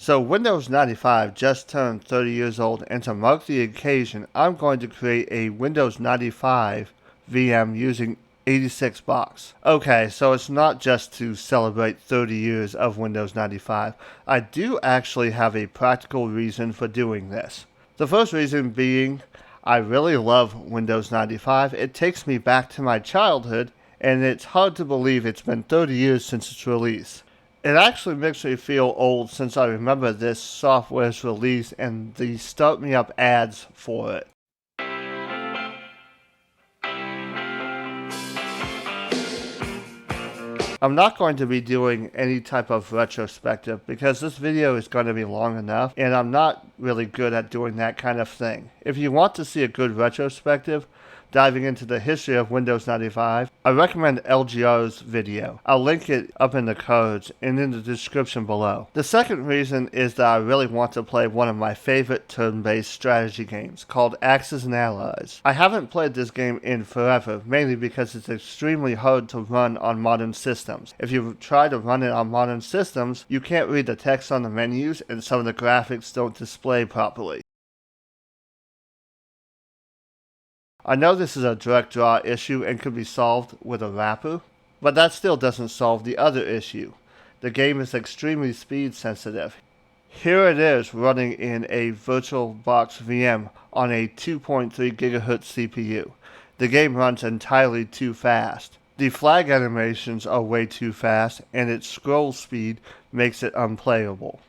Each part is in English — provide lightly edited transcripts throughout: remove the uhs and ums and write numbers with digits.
So Windows 95 just turned 30 years old, and to mark the occasion, I'm going to create a Windows 95 VM using 86 box. Okay, so it's not just to celebrate 30 years of Windows 95. I do actually have a practical reason for doing this. The first reason being, I really love Windows 95. It takes me back to my childhood, and it's hard to believe it's been 30 years since its release. It actually makes me feel old since I remember this software's release and the start me up ads for it. I'm not going to be doing any type of retrospective because this video is going to be long enough and I'm not really good at doing that kind of thing. If you want to see a good retrospective, diving into the history of Windows 95, I recommend LGR's video. I'll link it up in the cards and in the description below. The second reason is that I really want to play one of my favorite turn-based strategy games called Axis and Allies. I haven't played this game in forever, mainly because it's extremely hard to run on modern systems. If you try to run it on modern systems, you can't read the text on the menus and some of the graphics don't display properly. I know this is a direct draw issue and could be solved with a wrapper, but that still doesn't solve the other issue. The game is extremely speed sensitive. Here it is running in a VirtualBox VM on a 2.3 GHz CPU. The game runs entirely too fast. The flag animations are way too fast and its scroll speed makes it unplayable.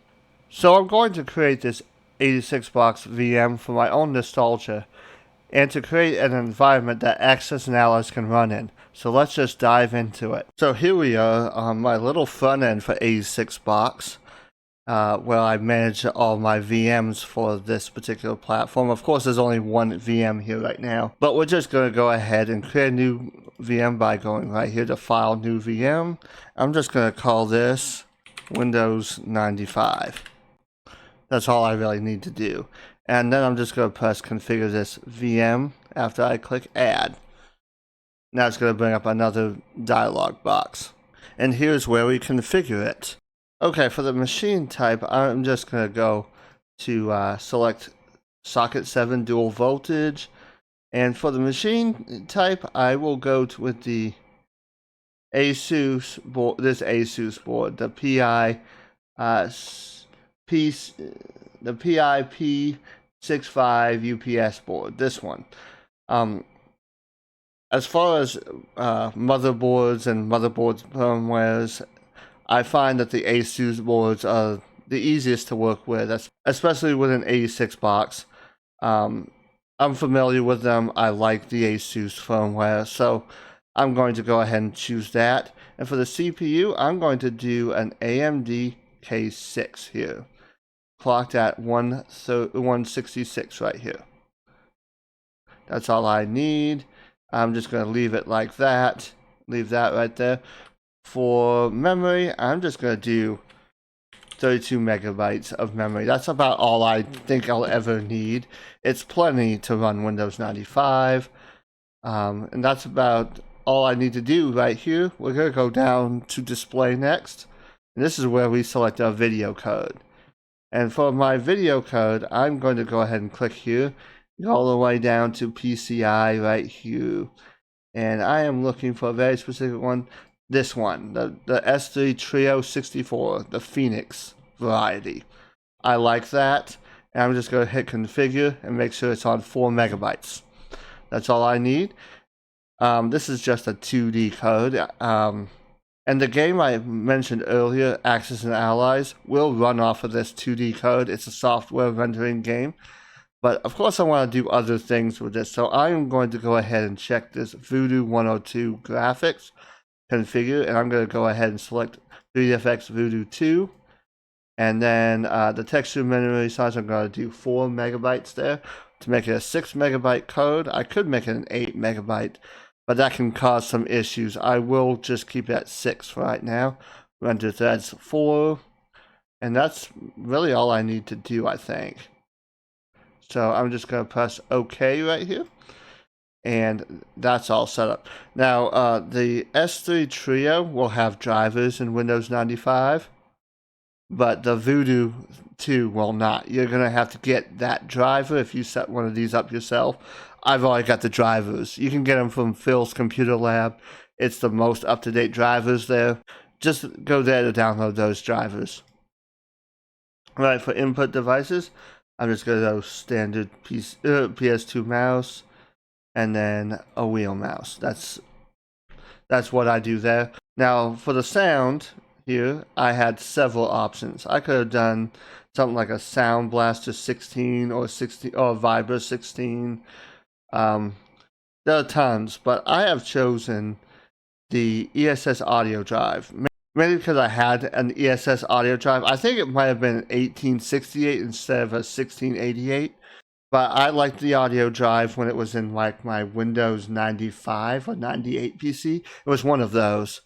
So I'm going to create this 86 box VM for my own nostalgia and to create an environment that Axis and Allies can run in. So let's just dive into it. So here we are on my little front end for 86 box, where I manage all my VMs for this particular platform. Of course, there's only one VM here right now, but we're just going to go ahead and create a new VM by going right here to File, New VM. I'm just going to call this Windows 95. That's all I really need to do. And then I'm just going to press configure this VM after I click add. Now it's going to bring up another dialog box. And here's where we configure it. Okay, for the machine type, I'm just going to go to select socket 7 dual voltage. And for the machine type, I will go with the ASUS board, this ASUS board, the PIP65 UPS board, this one. As far as motherboards and motherboard firmwares, I find that the ASUS boards are the easiest to work with, especially with an 86 box. I'm familiar with them. I like the ASUS firmware, so I'm going to go ahead and choose that. And for the CPU, I'm going to do an AMD K6 here, clocked at 166 right here. That's all I need. I'm just going to leave it like that. Leave that right there. For memory, I'm just going to do 32 megabytes of memory. That's about all I think I'll ever need. It's plenty to run Windows 95. And that's about all I need to do right here. We're going to go down to display next. And this is where we select our video code. And for my video code, I'm going to go ahead and click here, go all the way down to PCI right here. And I am looking for a very specific one, this one, the S3 Trio 64, the Phoenix variety. I like that, and I'm just going to hit configure and make sure it's on 4 megabytes. That's all I need. This is just a 2D code. And the game I mentioned earlier, Axis and Allies, will run off of this 2D code. It's a software rendering game. But of course I want to do other things with this. So I'm going to go ahead and check this Voodoo 102 graphics configure. And I'm going to go ahead and select 3DFX Voodoo 2. And then the texture memory size, I'm going to do 4 megabytes there to make it a 6 megabyte code. I could make it an 8 megabyte. But that can cause some issues. I will just keep it at 6 for right now. Render threads 4. And that's really all I need to do, I think. So I'm just going to press OK right here. And that's all set up. Now, the S3 Trio will have drivers in Windows 95. But the Voodoo 2 will not. You're going to have to get that driver if you set one of these up yourself. I've already got the drivers. You can get them from Phil's Computer Lab. It's the most up-to-date drivers there. Just go there to download those drivers. All right, for input devices, I'm just going to go standard PS2 mouse and then a wheel mouse. That's what I do there. Now, for the sound here, I had several options. I could have done something like a Sound Blaster 16 or Vibra 16. There are tons, but I have chosen the ESS audio drive. Mainly because I had an ESS audio drive. I think it might have been an 1868 instead of a 1688. But I liked the audio drive when it was in like my Windows 95 or 98 PC. It was one of those.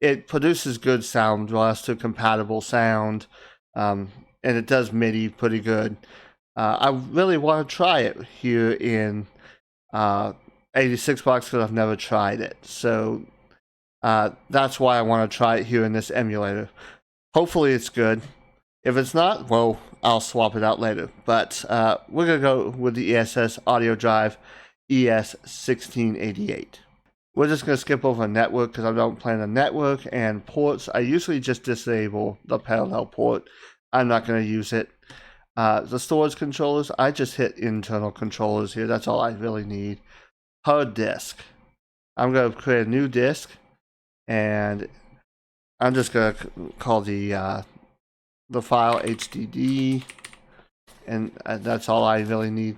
It produces good Sound Blaster compatible sound, and it does MIDI pretty good. I really want to try it here in 86 bucks because I've never tried it. So that's why I want to try it here in this emulator. Hopefully it's good. If it's not, well, I'll swap it out later. But we're going to go with the ESS audio drive ES1688. We're just going to skip over network because I don't plan a network, and ports. I usually just disable the parallel port. I'm not going to use it. The storage controllers, I just hit internal controllers here. That's all I really need. Hard disk. I'm going to create a new disk, and I'm just going to call the file HDD, and that's all I really need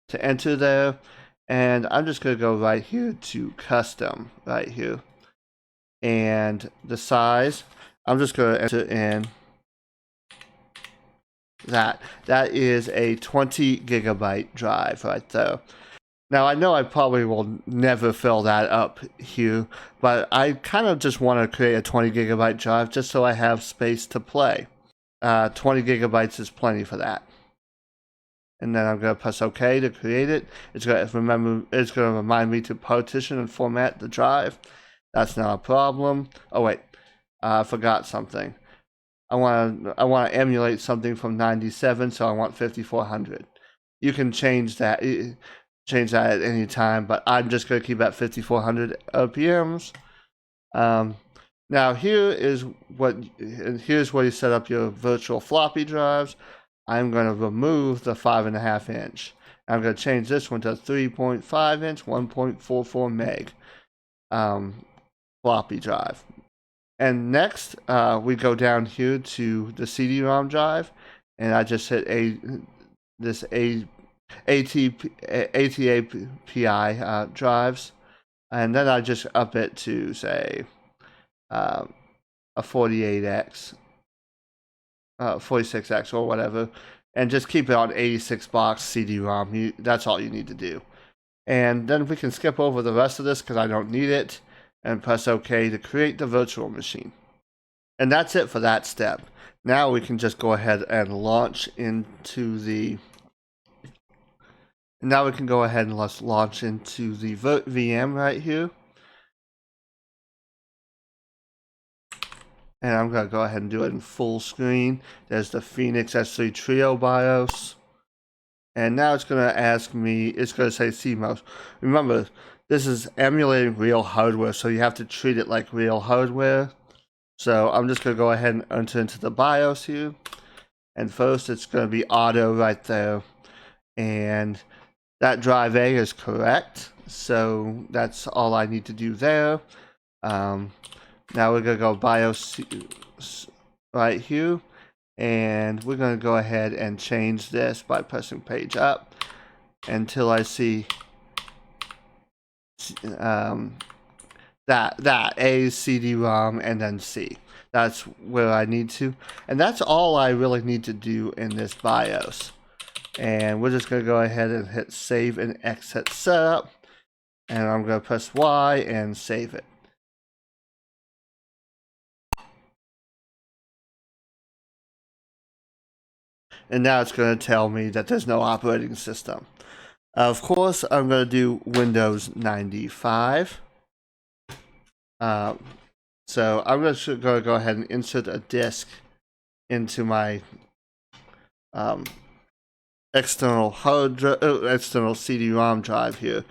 to enter there. And I'm just going to go right here to custom, right here. And the size, I'm just going to enter in that. That is a 20 gigabyte drive right there. Now, I know I probably will never fill that up here, but I kind of just want to create a 20 gigabyte drive just so I have space to play. 20 gigabytes is plenty for that. And then I'm going to press OK to create it. It's going to remind me to partition and format the drive. That's not a problem. Oh wait, I forgot something. I want to emulate something from 97, so I want 5400. You can change that at any time, but I'm just going to keep at 5400 RPMs. Now here's where you set up your virtual floppy drives. I'm going to remove the 5.5 inch. I'm going to change this one to 3.5 inch, 1.44 meg floppy drive. And next, we go down here to the CD-ROM drive, and I just hit this ATAPI drives, and then I just up it to say a 48x. 46x or whatever, and just keep it on 86 box CD-ROM. That's all you need to do. And then we can skip over the rest of this because I don't need it, and press OK to create the virtual machine. And that's it for that step. Now we can just go ahead and launch into the VM right here. And I'm going to go ahead and do it in full screen. There's the Phoenix S3 Trio BIOS. And now it's going to ask me, it's going to say CMOS. Remember, this is emulating real hardware, so you have to treat it like real hardware. So I'm just going to go ahead and enter into the BIOS here. And first, it's going to be auto right there. And that drive A is correct. So that's all I need to do there. Now we're going to go BIOS right here, and we're going to go ahead and change this by pressing page up until I see that A, CD-ROM, and then C. That's where I need to, and that's all I really need to do in this BIOS. And we're just going to go ahead and hit save and exit setup, and I'm going to press Y and save it. And now it's going to tell me that there's no operating system. Of course, I'm going to do Windows 95. So I'm going to go ahead and insert a disk into my external external CD-ROM drive here,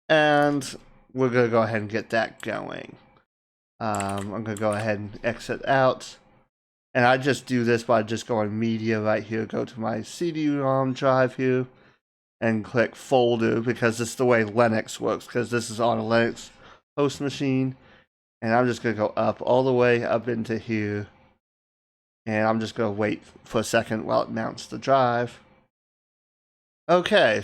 and we're gonna go ahead and get that going. I'm gonna go ahead and exit out, and I just do this by just going media right here, go to my CD-ROM drive here, and click folder, because this is the way Linux works, because this is on a Linux host machine. And I'm just gonna go up all the way up into here, and I'm just gonna wait for a second while it mounts the drive. Okay,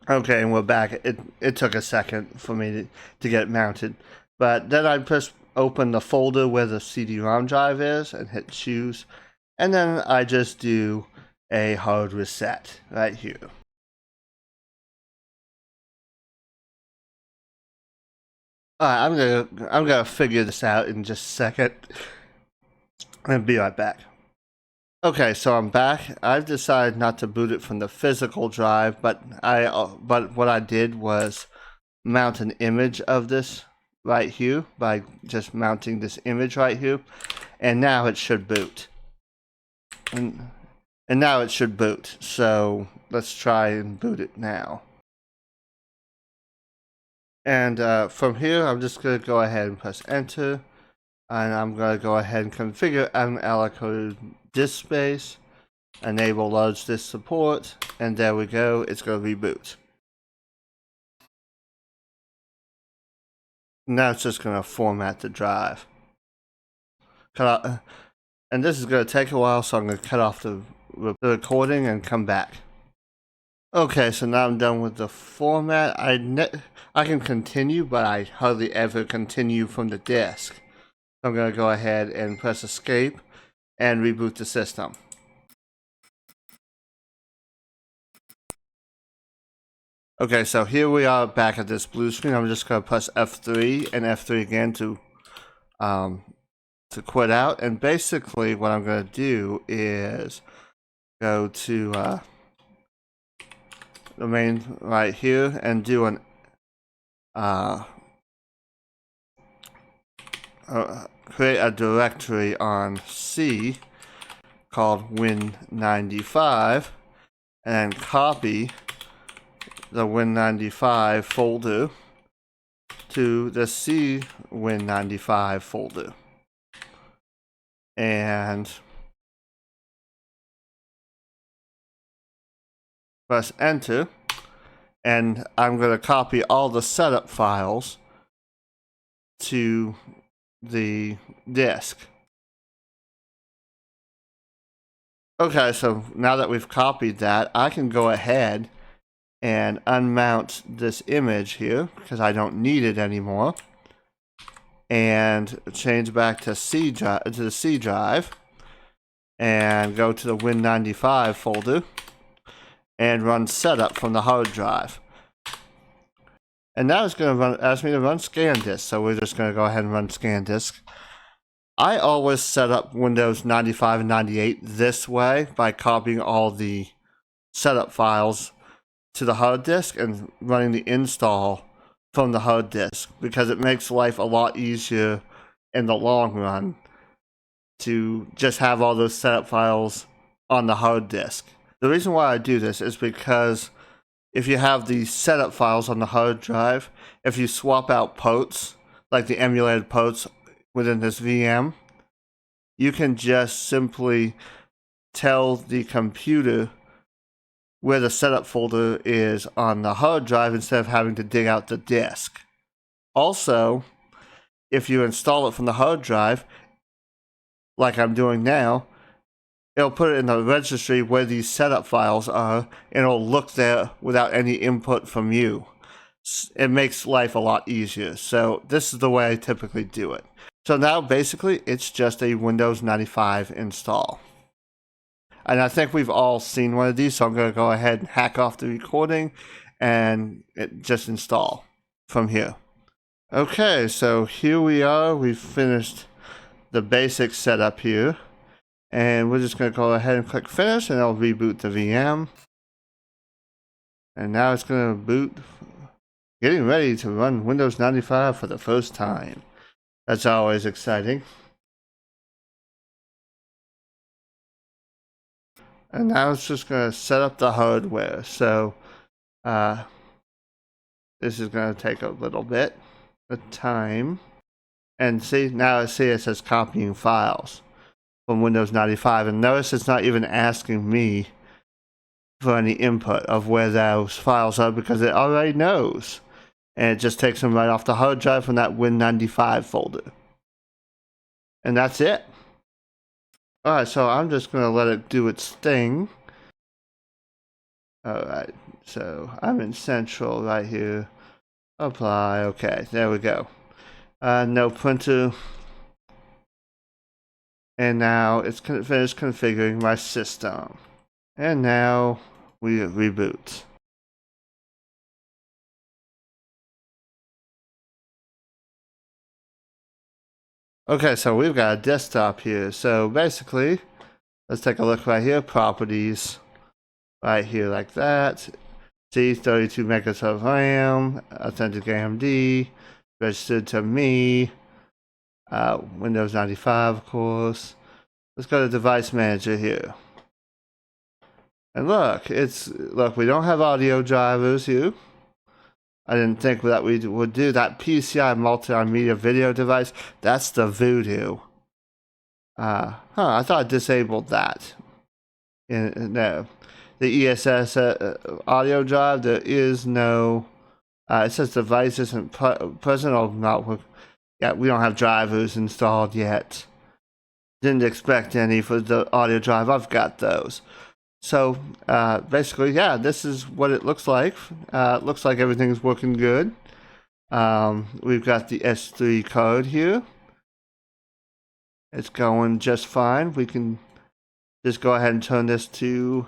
and we're back. It took a second for me to get it mounted, but then I press open the folder where the CD-ROM drive is and hit choose, and then I just do a hard reset right here. Alright, I'm gonna figure this out in just a second. And be right back. Okay, so I'm back. I've decided not to boot it from the physical drive, but what I did was mount an image of this right here by just mounting this image right here, and now it should boot. And now it should boot. So let's try and boot it now. And from here, I'm just gonna go ahead and press enter. And I'm going to go ahead and configure unallocated disk space, enable large disk support, and there we go, it's going to reboot. Now it's just going to format the drive. And this is going to take a while, so I'm going to cut off the recording and come back. Okay, so now I'm done with the format. I can continue, but I hardly ever continue from the disk. I'm going to go ahead and press escape and reboot the system. Okay, so here we are back at this blue screen. I'm just going to press F3 and F3 again to quit out. And basically what I'm going to do is go to the main right here and do an create a directory on C called Win95 and copy the Win95 folder to the C Win95 folder, and press enter, and I'm going to copy all the setup files to the disk. Okay, so now that we've copied that, I can go ahead and unmount this image here because I don't need it anymore, and change back to the C drive, and go to the Win95 folder and run setup from the hard drive. And now it's going to ask me to run ScanDisk, so we're just going to go ahead and run ScanDisk. I always set up Windows 95 and 98 this way by copying all the setup files to the hard disk and running the install from the hard disk, because it makes life a lot easier in the long run to just have all those setup files on the hard disk. The reason why I do this is because if you have the setup files on the hard drive, if you swap out ports, like the emulated ports within this VM, you can just simply tell the computer where the setup folder is on the hard drive instead of having to dig out the disk. Also, if you install it from the hard drive, like I'm doing now, it'll put it in the registry where these setup files are, and it'll look there without any input from you. It makes life a lot easier. So this is the way I typically do it. So now basically it's just a Windows 95 install. And I think we've all seen one of these, so I'm going to go ahead and hack off the recording and just install from here. Okay, so here we are. We've finished the basic setup here. And we're just going to go ahead and click finish, and it'll reboot the VM. And now it's going to boot, getting ready to run Windows 95 for the first time. That's always exciting. And now it's just going to set up the hardware. So this is going to take a little bit of time. And see, now I see it says copying files from Windows 95. And notice it's not even asking me for any input of where those files are because it already knows. And it just takes them right off the hard drive from that Win95 folder. And that's it. Alright, so I'm just going to let it do its thing. Alright, so I'm in Central right here. Apply, okay, there we go. No printer. And now it's finished configuring my system. And now we reboot. Okay, so we've got a desktop here. So basically, let's take a look right here. Properties. Right here like that. See, 32 megabytes of RAM. Authentic AMD. Registered to me. Windows 95, of course. Let's go to Device Manager here. And look, we don't have audio drivers here. I didn't think that we would do that. PCI multimedia video device. That's the Voodoo. I thought I disabled that. No, the ESS audio drive. There is no. It says device isn't present or not. Yeah, we don't have drivers installed yet. Didn't expect any for the audio drive. I've got those. So basically, yeah, this is what it looks like. It looks like everything's working good. We've got the S3 code here. It's going just fine. We can just go ahead and turn this to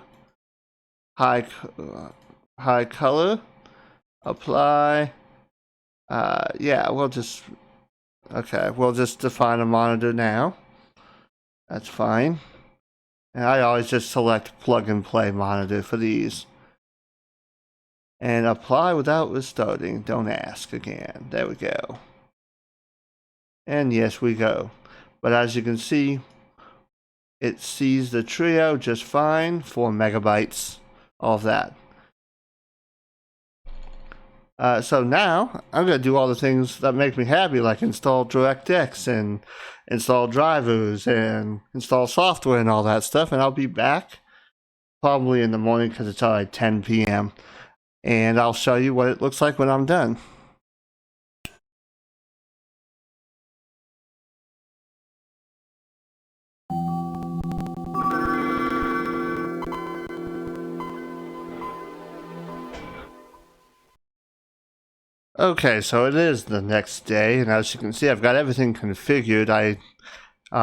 high color. Apply. Yeah, we'll just define a monitor now. That's fine. And I always just select plug and play monitor for these. And apply without restarting. Don't ask again. There we go. And yes, we go. But as you can see, it sees the trio just fine. 4 megabytes. All of that. So now, I'm going to do all the things that make me happy, like install DirectX and install drivers and install software and all that stuff. And I'll be back probably in the morning because it's already 10 p.m. And I'll show you what it looks like when I'm done. Okay, so it is the next day, and as you can see, I've got everything configured. I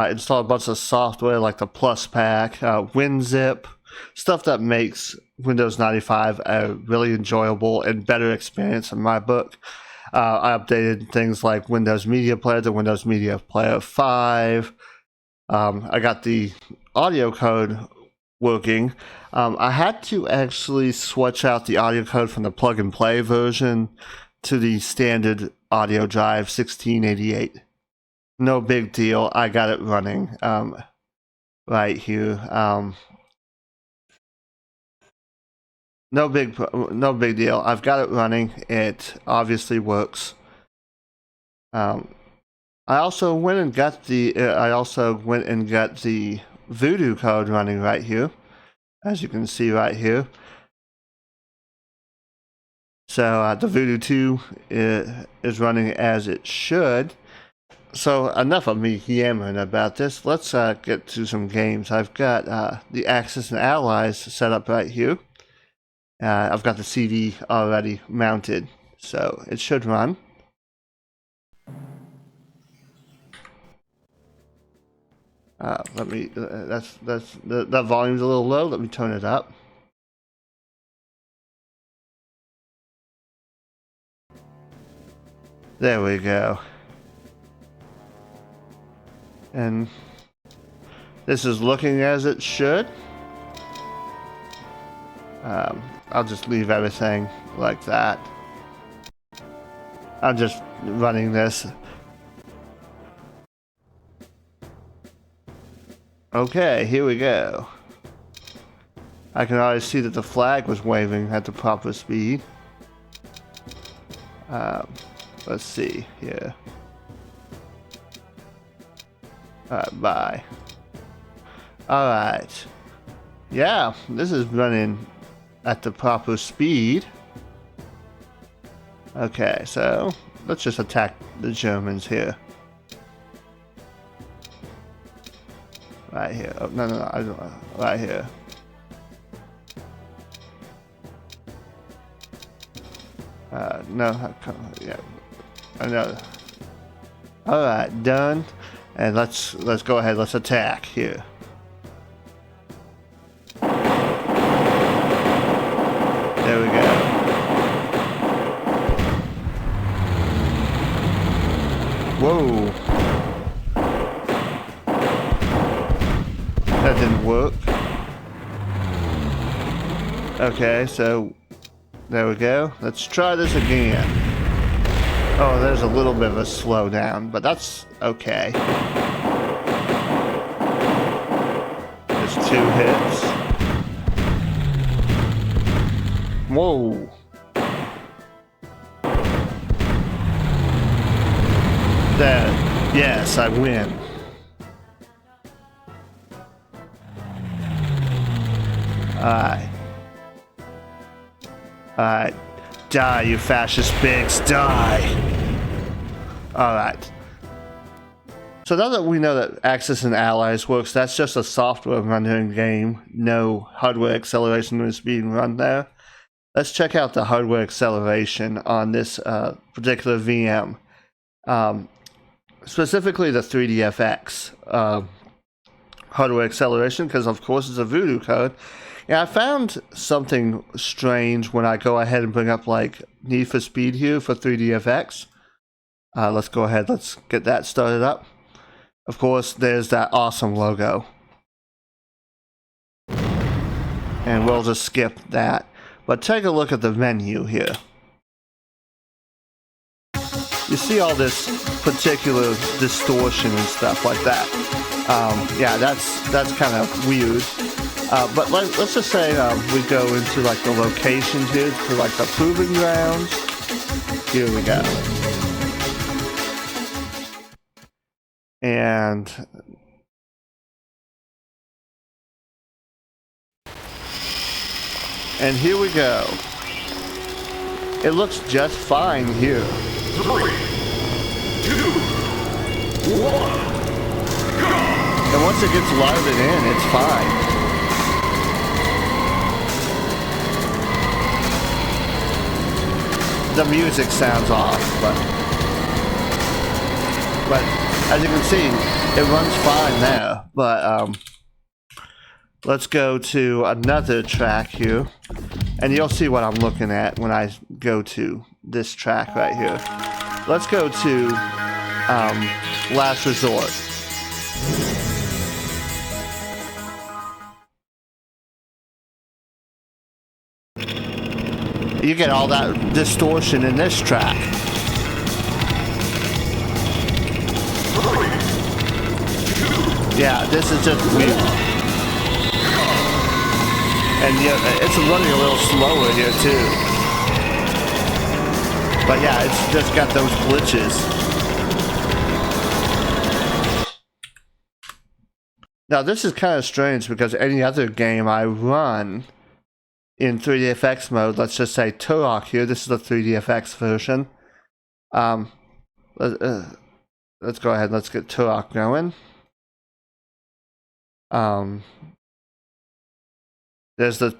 installed a bunch of software like the Plus Pack, WinZip, stuff that makes Windows 95 a really enjoyable and better experience in my book. I updated things like Windows Media Player to Windows Media Player 5. I got the audio code working. I had to actually switch out the audio code from the plug and play version to the standard AudioDrive 1688. No big deal. I got it running right here. No big deal. I've got it running. It obviously works. I also went and got the Voodoo code running right here, as you can see right here. So the Voodoo 2 is running as it should. So enough of me yammering about this. Let's get to some games. I've got the Axis and Allies set up right here. I've got the CD already mounted, so it should run. That volume's a little low. Let me turn it up. There we go. And this is looking as it should. I'll just leave everything like that. I'm just running this. Okay, here we go. I can already see that the flag was waving at the proper speed. Let's see here. Alright, bye. Alright. Yeah, this is running at the proper speed. Okay, so let's just attack the Germans here. Right here. Oh, no, I don't. Right here. No, yeah, I know. All right, done. And let's go ahead. Let's attack here. There we go. Whoa. That didn't work. Okay, so there we go. Let's try this again. Oh, there's a little bit of a slowdown, but that's okay. There's 2 hits. Whoa. That, yes, I win. Alright. Alright. Die, you fascist pigs, die! Alright. So now that we know that Axis and Allies works, that's just a software rendering game. No hardware acceleration is being run there. Let's check out the hardware acceleration on this particular VM. Specifically the 3DFX hardware acceleration, because of course it's a Voodoo code. Yeah, I found something strange when I go ahead and bring up like Need for Speed here for 3DFX. Let's go ahead, let's get that started up. Of course, there's that awesome logo. And we'll just skip that. But take a look at the menu here. You see all this particular distortion and stuff like that. Yeah, that's kind of weird. But let's just say we go into like the locations here to like the proving grounds. Here we go. And here we go. It looks just fine here. 3, 2, 1, go! And once it gets loaded in, it's fine. The music sounds off, but as you can see, it runs fine there. But let's go to another track here, and you'll see what I'm looking at when I go to this track right here. Let's go to Last Resort. You get all that distortion in this track. Yeah, this is just weird. And yeah, it's running a little slower here too. But yeah, it's just got those glitches. Now this is kind of strange because any other game I run in 3DFX mode, let's just say Turok here, this is the 3DFX version. Let's go ahead, let's get Turok going. There's that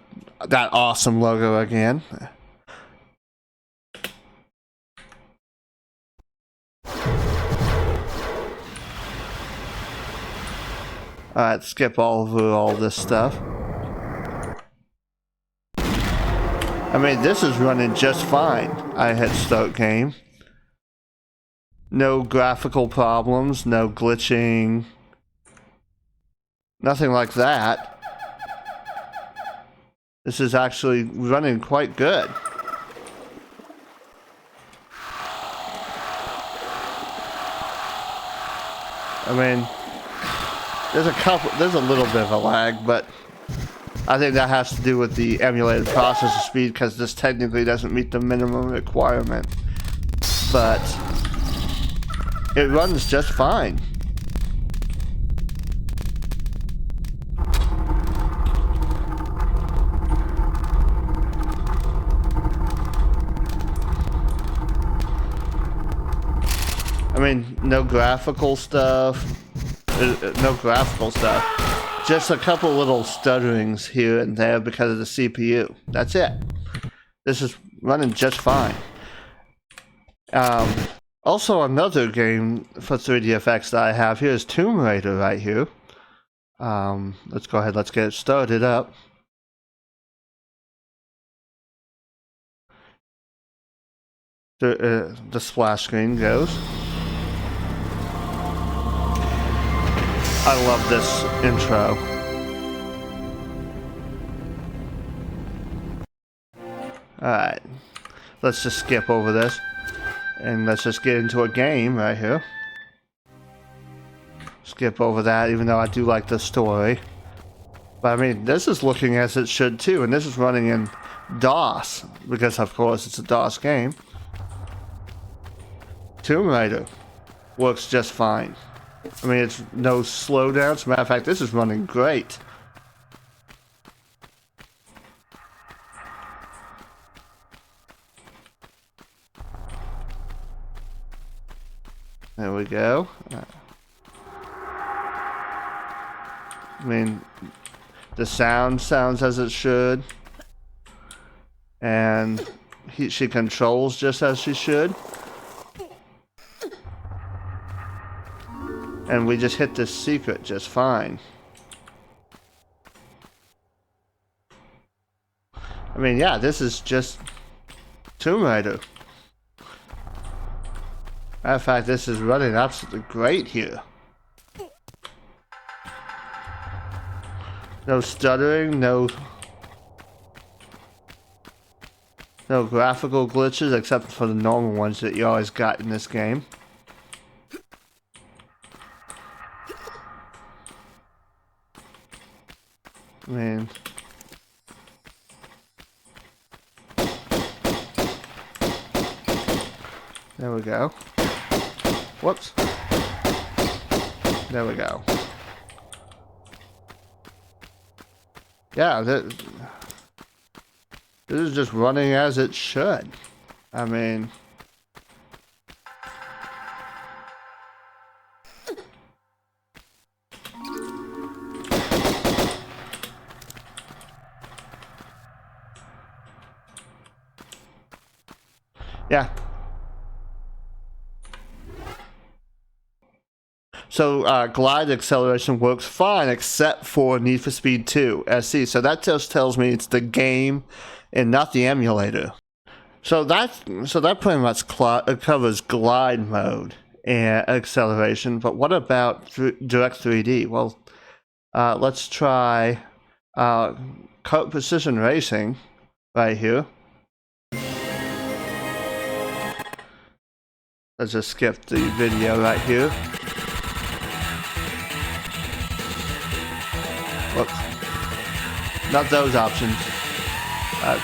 awesome logo again. Alright, skip over all this stuff. I mean, this is running just fine. I hit start game. No graphical problems, no glitching. Nothing like that. This is actually running quite good. I mean, there's a little bit of a lag, but I think that has to do with the emulated processor speed, because this technically doesn't meet the minimum requirement. But it runs just fine. I mean, no graphical stuff. No graphical stuff. Just a couple little stutterings here and there because of the CPU. That's it. This is running just fine. Also, another game for 3DFX that I have here is Tomb Raider right here. Let's go ahead, let's get it started up. The splash screen goes. I love this intro. Alright, let's just skip over this. And let's just get into a game right here. Skip over that, even though I do like the story. But I mean, this is looking as it should too, and this is running in DOS, because of course it's a DOS game. Tomb Raider works just fine. I mean, it's no slowdown. As a matter of fact, this is running great. There we go. I mean, the sound sounds as it should. And she controls just as she should. And we just hit this secret just fine. I mean, yeah, this is just Tomb Raider. Matter of fact, this is running absolutely great here. No stuttering, no graphical glitches, except for the normal ones that you always got in this game. I mean, there we go. Whoops. There we go. Yeah, this is just running as it should. I mean, yeah. So glide acceleration works fine, except for Need for Speed 2 SC. So that just tells me it's the game and not the emulator. So that pretty much covers glide mode and acceleration. But what about direct 3D? Well, let's try kart precision racing right here. Let's just skip the video right here. Whoops. Not those options.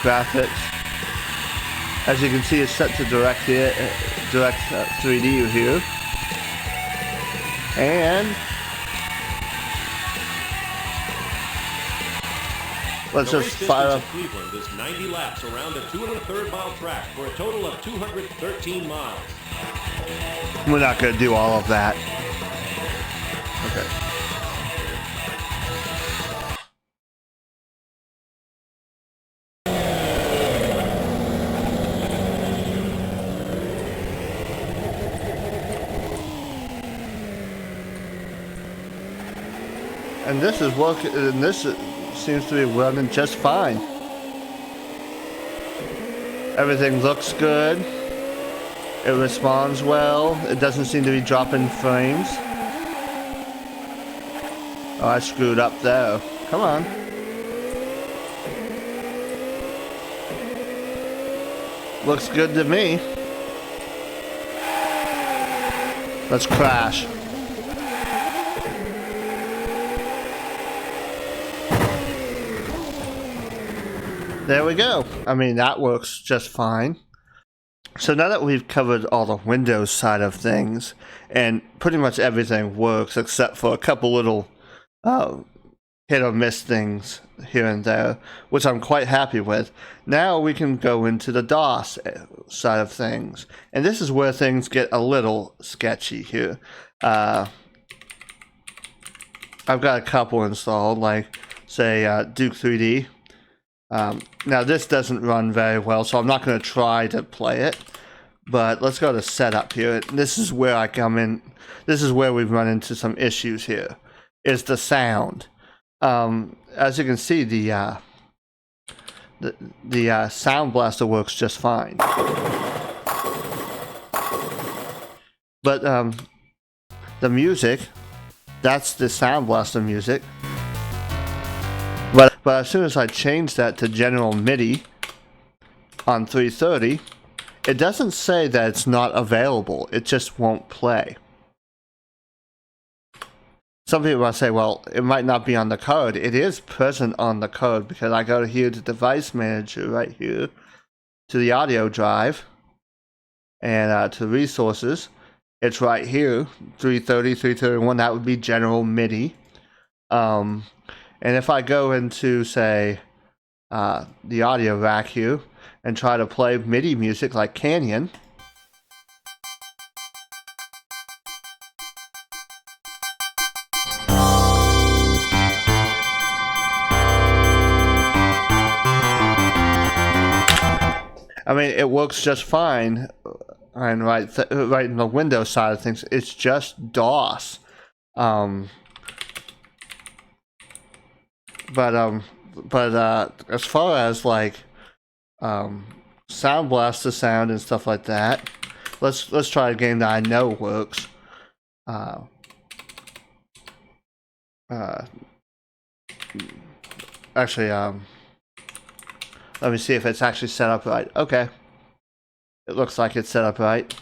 Graphics. As you can see, it's set to direct 3D here. And let's just fire up. Cleveland is 90 laps around a 2.3 mile track for a total of 213 miles. We're not going to do all of that. Okay. And this is working, and this seems to be running just fine. Everything looks good. It responds well. It doesn't seem to be dropping frames. Oh, I screwed up there. Come on. Looks good to me. Let's crash. There we go. I mean, that works just fine. So now that we've covered all the Windows side of things, and pretty much everything works except for a couple little hit or miss things here and there, which I'm quite happy with, now we can go into the DOS side of things. And this is where things get a little sketchy here. I've got a couple installed, like, say, Duke 3D. Now this doesn't run very well, so I'm not going to try to play it. But let's go to setup here. This is where I come in. This is where we've run into some issues here. Is the sound. As you can see, the Sound Blaster works just fine. But the music, that's the Sound Blaster music. But as soon as I change that to General MIDI on 330, it doesn't say that it's not available. It just won't play. Some people might say, well, it might not be on the code. It is present on the code because I go here to Device Manager right here, to the AudioDrive, and to Resources. It's right here, 330, 331. That would be General MIDI. And if I go into, say, the audio rack here and try to play MIDI music like Canyon, I mean, it works just fine. And right in the Windows side of things, it's just DOS. But as far as like Sound Blaster sound and stuff like that, let's try a game that I know works. Actually, let me see if it's actually set up right. Okay, it looks like it's set up right.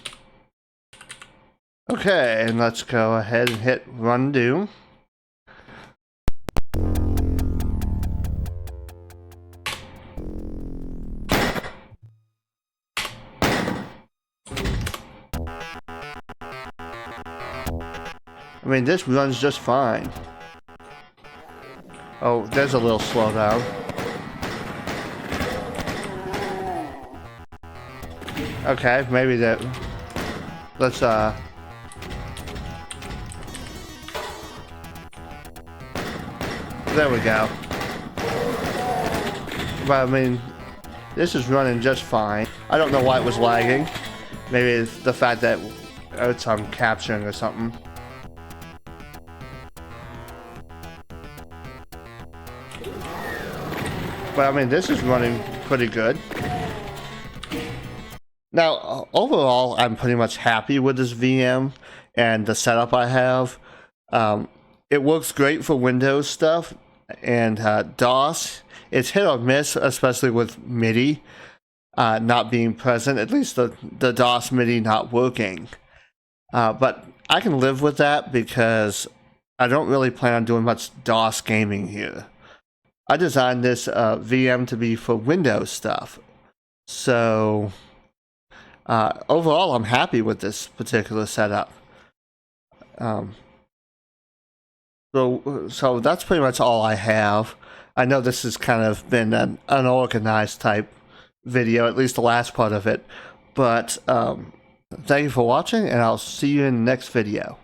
Okay, and let's go ahead and hit Run Do. I mean, this runs just fine. Oh, there's a little slowdown. Okay, maybe that. Let's there we go. But I mean, this is running just fine. I don't know why it was lagging. Maybe it's the fact that it's capturing or something. But I mean, this is running pretty good. Now, overall, I'm pretty much happy with this VM and the setup I have. It works great for Windows stuff and DOS. It's hit or miss, especially with MIDI not being present, at least the DOS MIDI not working. But I can live with that because I don't really plan on doing much DOS gaming here. I designed this VM to be for Windows stuff. So overall, I'm happy with this particular setup. So that's pretty much all I have. I know this has kind of been an unorganized type video, at least the last part of it. But thank you for watching, and I'll see you in the next video.